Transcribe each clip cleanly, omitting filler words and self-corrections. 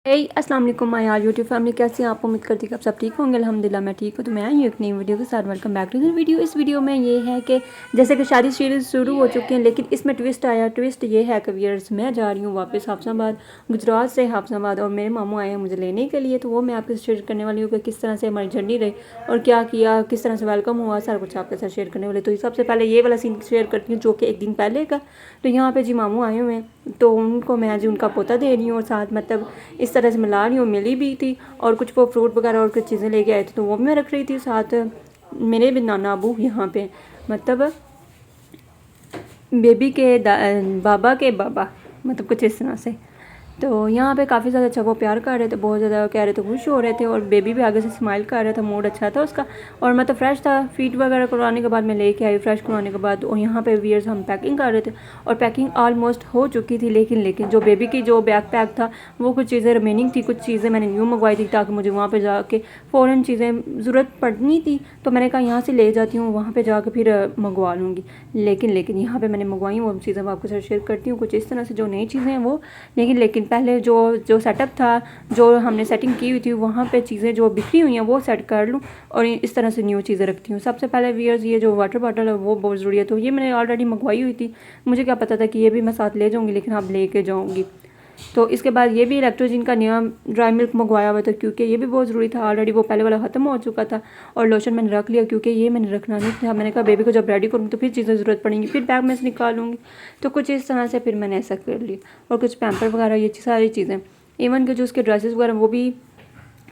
अस्सलाम वालेकुम माय यार यूट्यूब फैमिली, कैसे हैं आप? उम्मीद करती कि आप सब ठीक होंगे। अल्हम्दुलिल्लाह मैं ठीक हूँ। तो मैं आई हूँ एक नई वीडियो के साथ। Welcome back to the video. इस वीडियो में ये है कि जैसे कि शादी सीरीज़ शुरू हो चुकी हैं, लेकिन इसमें ट्विस्ट आया। ट्विस्ट ये है कि व्यूअर्स, मैं जा रही हूँ वापस हाफसाबाद, गुजरात से हाफसाबाद, और मेरे मामू आए हैं मुझे लेने के लिए। तो वो मैं आपके साथ शेयर करने वाली हूँ कि किस तरह से हमारी जर्नी रही और क्या किया, किस तरह से वेलकम हुआ, सारा कुछ आपके साथ शेयर करने वाले। तो सबसे पहले ये वाला सीन शेयर करती हूँ जो कि एक दिन पहले का। तो यहाँ पर जी मामू आए हुए हैं, तो उनको मैं जी उनका पोता दे रही हूँ और साथ मतलब इस तरह से मिला रही हूँ। मिली भी थी और कुछ वो फ्रूट वगैरह और कुछ चीज़ें लेके आए थे, तो वो भी मैं रख रही थी साथ। मेरे भी नाना अबू यहाँ पे मतलब बेबी के बाबा के बाबा, मतलब कुछ इस तरह से। तो यहाँ पे काफ़ी ज़्यादा अच्छा वो प्यार कर रहे थे, बहुत ज़्यादा कह रहे थे, खुश हो रहे थे। और बेबी भी आगे से स्माइल कर रहा था, मूड अच्छा था उसका। और मतलब फ्रेश था। फीट वगैरह करवाने के बाद मैं लेके आई, फ्रेश करवाने के बाद। और यहाँ पे वियर्स हम पैकिंग कर रहे थे और पैकिंग ऑलमोस्ट हो चुकी थी। लेकिन जो बेबी की जो बैग पैक था वो कुछ चीज़ें रिमेनिंग थी, कुछ चीज़ें मैंने न्यू मंगवाई थी ताकि मुझे वहाँ पर जाके फ़ौरन चीज़ें ज़रूरत पड़नी थी। तो मैंने कहा यहाँ से ले जाती हूँ, वहाँ पर जाकर फिर मंगवा लूँगी। लेकिन यहाँ पर मैंने मंगवाई वो चीज़ें मैं आपके साथ शेयर करती हूँ। कुछ इस तरह से जो नई चीज़ें हैं वो। लेकिन पहले जो सेटअप था, जो हमने सेटिंग की हुई थी, वहाँ पे चीज़ें जो बिखरी हुई हैं वो सेट कर लूँ और इस तरह से न्यू चीज़ें रखती हूँ। सबसे पहले वियर्स, ये जो वाटर बॉटल है वो बहुत ज़रूरी है। तो ये मैंने ऑलरेडी मंगवाई हुई थी, मुझे क्या पता था कि ये भी मैं साथ ले जाऊँगी, लेकिन अब लेके जाऊँगी। तो इसके बाद ये भी इलेक्ट्रोजिन का नया ड्राई मिल्क मंगवाया हुआ था, क्योंकि ये भी बहुत ज़रूरी था। ऑलरेडी वो पहले वाला ख़त्म हो चुका था। और लोशन मैंने रख लिया क्योंकि ये मैंने रखना नहीं था। मैंने कहा बेबी को जब रेडी करूँगी तो फिर चीज़ें ज़रूरत पड़ेंगी, फिर बैग में से निकालूंगी। तो कुछ इस तरह से फिर मैंने ऐसा कर लिया। और कुछ पैम्पर वगैरह, ये सारी चीज़ें, इवन के जो उसके ड्रेसेस वगैरह वो भी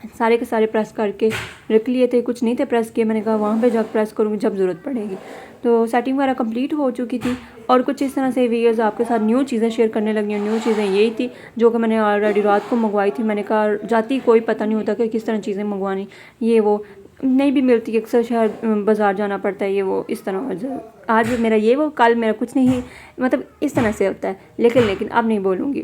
सारे के सारे प्रेस करके रख लिए थे। कुछ नहीं थे प्रेस किए, मैंने कहा वहाँ पे जाकर प्रेस करूँगी जब ज़रूरत पड़ेगी। तो सेटिंग वगैरह कंप्लीट हो चुकी थी। और कुछ इस तरह से वीडियोज़ आपके साथ न्यू चीज़ें शेयर करने लगी हूँ। न्यू चीज़ें यही थी जो कि मैंने ऑलरेडी रात को मंगवाई थी। मैंने कहा जाती कोई पता नहीं होता कि किस तरह चीज़ें मंगवानी, ये वो नहीं भी मिलती, अक्सर शहर बाज़ार जाना पड़ता है, ये वो इस तरह। आज मेरा ये वो, कल मेरा कुछ नहीं, मतलब इस तरह से होता है। लेकिन अब नहीं बोलूँगी।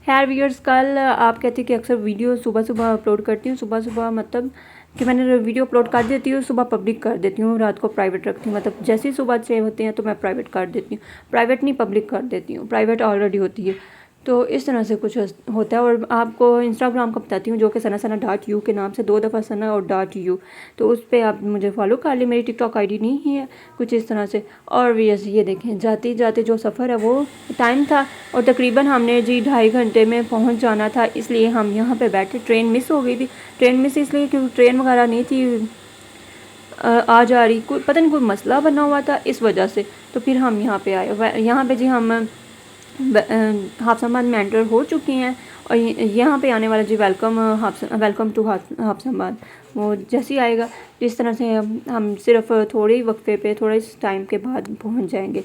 खैर व्यूअर्स, कल आप कहते हैं कि अक्सर वीडियो सुबह सुबह अपलोड करती हूँ। सुबह मतलब कि मैंने वीडियो अपलोड कर देती हूँ, सुबह पब्लिक कर देती हूँ, रात को प्राइवेट रखती हूँ। मतलब जैसे ही सुबह सेव होते हैं तो मैं प्राइवेट कर देती हूँ, प्राइवेट नहीं पब्लिक कर देती हूँ, प्राइवेट ऑलरेडी होती है। तो इस तरह से कुछ होता है। और आपको इंस्टाग्राम का बताती हूँ, जो कि सना.u के नाम से 2 दफ़ा सना और .u, तो उस पर आप मुझे फॉलो कर ली। मेरी टिकटॉक आईडी नहीं है, कुछ इस तरह से। और ये देखें, जाते जाते जो सफ़र है वो टाइम था, और तकरीबन हमने जी 2.5 घंटे में पहुँच जाना था। इसलिए हम यहाँ पर बैठे। ट्रेन मिस हो गई थी। ट्रेन मिस इसलिए क्योंकि ट्रेन वगैरह नहीं थी आ जा रही, कोई पता नहीं कोई मसला बना हुआ था इस वजह से। तो फिर हम यहाँ पे आए। यहाँ पे जी हम हाफसाबाद में एंटर हो चुके हैं। और यहाँ पे आने वाला जी वेलकम टू हाफसाबाद, वो जैसे ही आएगा इस तरह से हम सिर्फ थोड़े ही वक्फे पे, थोड़े टाइम के बाद पहुँच जाएंगे।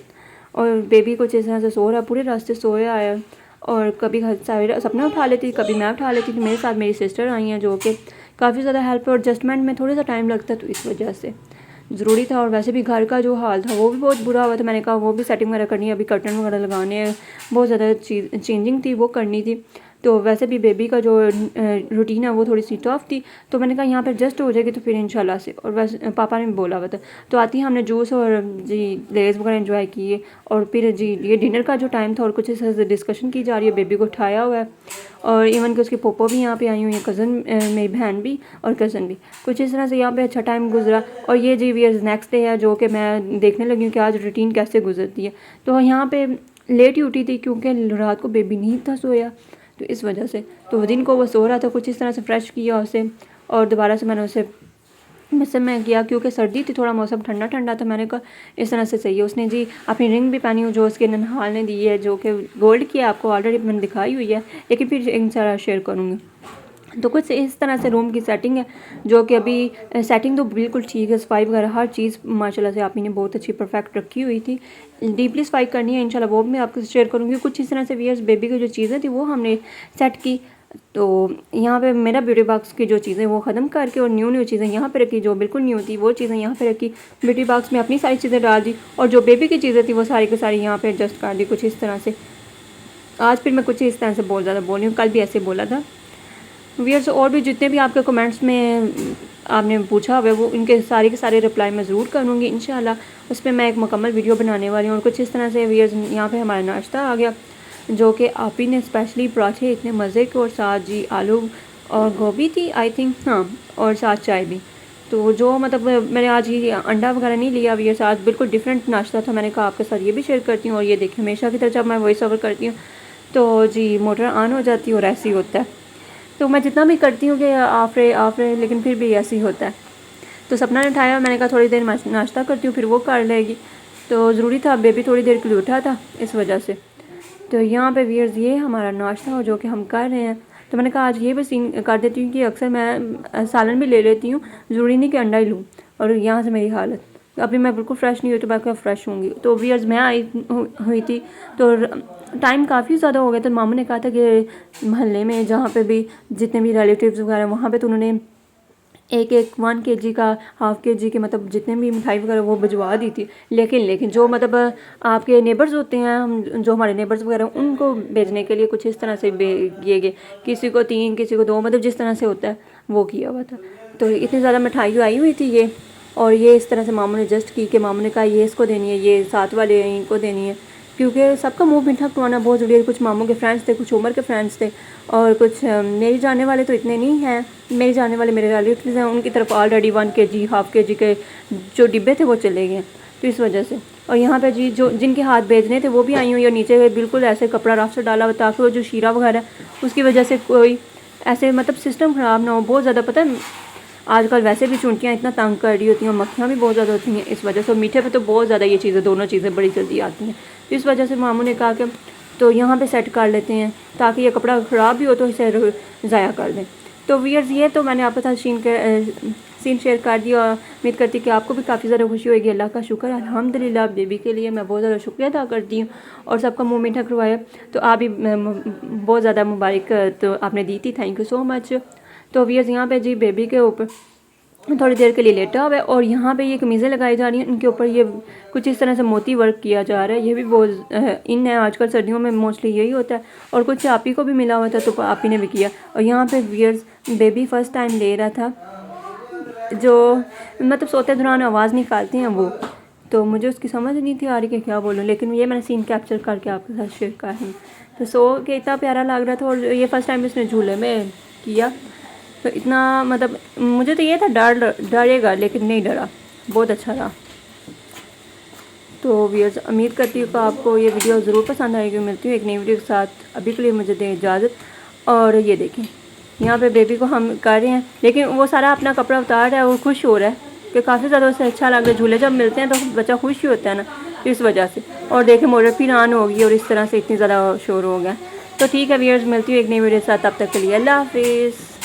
और बेबी कुछ इस तरह से सो रहा, पूरे रास्ते सोया आया। और कभी सपना उठा लेती, कभी मैं उठा लेती थी। मेरे साथ मेरी सिस्टर आई हैं जो कि काफ़ी ज़्यादा हेल्प और एडजस्टमेंट में थोड़ा सा टाइम लगता, तो इस वजह से ज़रूरी था। और वैसे भी घर का जो हाल था वो भी बहुत बुरा हुआ था। मैंने कहा वो भी सेटिंग वगैरह करनी है, अभी कर्टन वगैरह लगाने हैं, बहुत ज़्यादा चेंजिंग थी वो करनी थी। तो वैसे भी बेबी का जो रूटीन है वो थोड़ी सी टफ थी। तो मैंने कहा यहाँ पर एडजस्ट हो जाएगी तो फिर इंशाल्लाह से। और वैसे पापा ने भी बोला हुआ था। तो आती हमने जूस और जी लेज़ वगैरह एंजॉय किए। और फिर जी ये डिनर का जो टाइम था और कुछ इस तरह से डिस्कशन की जा रही है। बेबी को उठाया हुआ है और इवन कि उसके पोपो भी यहाँ पे आई हुई हैं, कज़न मेरी बहन भी और कज़न भी। कुछ इस तरह से यहाँ पे अच्छा टाइम गुजरा। और ये जी वीयर्स नेक्स्ट डे है, जो कि मैं देखने लगी हूँ कि आज रूटीन कैसे गुजरती है। तो यहाँ पे लेट ही उठी थी क्योंकि रात को बेबी नहीं था सोया, तो इस वजह से। तो दिन को वो सो रहा था, कुछ इस तरह से फ्रेश किया उसे और दोबारा से मैंने उसे वैसे मैं किया क्योंकि सर्दी थी, थोड़ा मौसम ठंडा ठंडा था। मैंने कहा इस तरह से सही है। उसने जी अपनी रिंग भी पहनी हुई जो उसके ननहाल ने दी है, जो कि गोल्ड की है, आपको ऑलरेडी मैंने दिखाई हुई है, लेकिन फिर इंशाल्लाह शेयर करूँगी। तो कुछ इस तरह से रूम की सेटिंग है, जो कि अभी सेटिंग तो बिल्कुल ठीक है। सफाई वगैरह हर चीज़ माशाल्लाह से आप ही ने बहुत अच्छी परफेक्ट रखी हुई थी। डीपली सफाई करनी है इंशाल्लाह, वो भी मैं आपके साथ शेयर करूँगी। कुछ इस तरह से वीयर्स बेबी की जो चीज़ें थी वो हमने सेट की। तो यहाँ पे मेरा ब्यूटी बॉक्स की जो चीज़ें वो ख़त्म करके और न्यू चीज़ें यहाँ पे रखी, जो बिल्कुल न्यू थी वो चीज़ें यहाँ पे रखी। ब्यूटी बॉक्स में अपनी सारी चीज़ें डाल दी और जो बेबी की चीज़ें थी वो सारी की सारी यहाँ पे एडजस्ट कर दी। कुछ इस तरह से आज फिर मैं कुछ इस तरह से बहुत ज़्यादा बोल रही हूँ, कल भी ऐसे बोला था व्यूअर्स। और भी जितने भी आपके कमेंट्स में आपने पूछा हुआ वो इनके सारे के सारे रिप्लाई मैं ज़रूर करूँगी इंशाल्लाह। उस पर मैं एक मुकम्मल वीडियो बनाने वाली हूँ। और कुछ इस तरह से व्यूअर्स यहाँ पे हमारा नाश्ता आ गया। जो कि आप ही ने स्पेशली पराठे इतने मज़े के, और साथ जी आलू और गोभी थी आई थिंक, हाँ, और साथ चाय भी। तो जो मतलब मैंने आज ये अंडा वगैरह नहीं लिया, ये साथ बिल्कुल डिफरेंट नाश्ता था। मैंने कहा आपके साथ ये भी शेयर करती हूँ। और ये देखिए हमेशा की तरह जब मैं वॉइस ओवर करती हूँ तो जी मोटर ऑन हो जाती है और ऐसे ही होता है। तो मैं जितना भी करती हूँ कि आप रहे लेकिन फिर भी ऐसे ही होता है। तो सपना ने उठाया, मैंने कहा थोड़ी देर नाश्ता करती हूँ फिर वो कर लेगी। तो ज़रूरी था, बेबी थोड़ी देर के लिए उठा था इस वजह से। तो यहाँ पे व्यूअर्स ये हमारा नाश्ता हो जो कि हम कर रहे हैं। तो मैंने कहा आज ये भी सीन कर देती हूँ कि अक्सर मैं सालन भी ले लेती हूँ, ज़रूरी नहीं कि अंडा ही लूँ। और यहाँ से मेरी हालत, अभी मैं बिल्कुल फ्रेश नहीं हुई तो मैं क्या फ़्रेश होंगी। तो व्यूअर्स मैं आई हुई थी तो टाइम काफ़ी ज़्यादा हो गया। तो मामू ने कहा था कि महल्ले में जहाँ पे भी जितने भी रिलेटिव्स वगैरह वहाँ पे तो उन्होंने एक 1 kg का, ½ kg के, मतलब जितने भी मिठाई वगैरह वो भिजवा दी थी। लेकिन जो मतलब आपके नेबर्स होते हैं, हम जो हमारे नेबर्स वगैरह उनको भेजने के लिए कुछ इस तरह से किए गए, किसी को 3 किसी को 2, मतलब जिस तरह से होता है वो किया हुआ था। तो इतनी ज़्यादा मिठाई आई हुई थी ये, और ये इस तरह से मामू ने जस्ट की कि मामू ने कहा ये इसको देनी है, ये साथ वाले इनको देनी है, क्योंकि सबका मुंह मीठा करवाना बहुत ज़रूरी है। कुछ मामू के फ्रेंड्स थे, कुछ उमर के फ्रेंड्स थे, और कुछ मेरी जाने वाले तो इतने नहीं हैं। मेरी जाने वाले मेरे रिलेटिव्स हैं, उनकी तरफ ऑलरेडी 1 kg, ½ kg के जो डिब्बे थे वो चले गए, तो इस वजह से। और यहाँ पे जी जो जिनके हाथ भेजने थे वो भी आई हुई, और नीचे बिल्कुल ऐसे कपड़ा रफ से डाला हुआ ताकि वो जो शीरा वगैरह उसकी वजह से कोई ऐसे मतलब सिस्टम ख़राब ना हो। बहुत ज़्यादा पता है आजकल वैसे भी चूंटियाँ इतना तंग कर रही होती हैं और मक्खियाँ भी बहुत ज़्यादा होती हैं इस वजह से। मीठे पे तो बहुत ज़्यादा ये चीज़ें, दोनों चीज़ें बड़ी जल्दी आती हैं। तो इस वजह से मामू ने कहा कि तो यहाँ पे सेट कर लेते हैं ताकि ये कपड़ा ख़राब भी हो तो इसे ज़ाया कर दें। तो व्यूअर्स ये तो मैंने आपके साथ सीन शेयर कर दिया, और उम्मीद करती कि आपको भी काफ़ी ज़्यादा खुशी होगी। अल्लाह का शुक्र अल्हम्दुलिल्लाह, बेबी के लिए मैं बहुत ज़्यादा शुक्रिया अदा करती हूँ और सबका मुँह मीठा करवाया। तो आप भी बहुत ज़्यादा मुबारक तो आपने दी थी, थैंक यू सो मच। तो व्यूअर्स यहाँ पे जी बेबी के ऊपर थोड़ी देर के लिए लेटा हुआ है, और यहाँ पे ये कमीज़ें लगाई जा रही हैं, इनके ऊपर ये कुछ इस तरह से मोती वर्क किया जा रहा है। ये भी बहुत इन है, आजकल सर्दियों में मोस्टली यही होता है। और कुछ आप ही को भी मिला हुआ था तो आप ही ने भी किया। और यहाँ पे व्यूअर्स बेबी फ़र्स्ट टाइम ले रहा था, जो मतलब सोते दौरान आवाज़ निकालते हैं वो, तो मुझे उसकी समझ नहीं थी आ रही कि क्या बोलूँ, लेकिन ये मैंने सीन कैप्चर करके आपके साथ शेयर कर रही हूँ। तो सो के इतना प्यारा लग रहा था, और ये फ़र्स्ट टाइम इसने झूले में किया, तो इतना मतलब मुझे तो ये था डरेगा, लेकिन नहीं डरा, बहुत अच्छा रहा। तो व्यूअर्स उम्मीद करती हूँ कि आपको ये वीडियो ज़रूर पसंद आएगी। मिलती हूँ एक नई वीडियो के साथ, अभी के लिए मुझे दें इजाज़त। और ये देखें यहाँ पे बेबी को हम कर रहे हैं, लेकिन वो सारा अपना कपड़ा उतार रहा है, वो खुश हो रहा है कि काफ़ी ज़्यादा उसे अच्छा लग रहा है। झूले जब मिलते हैं तो बच्चा खुश ही होता है ना, इस वजह से। और देखें मोटर फिर ऑन होगी और इस तरह से इतनी ज़्यादा शोर हो गया। तो ठीक है व्यूअर्स, मिलती हूँ एक नई वीडियो के साथ, तब तक के लिए अल्लाह हाफिज़।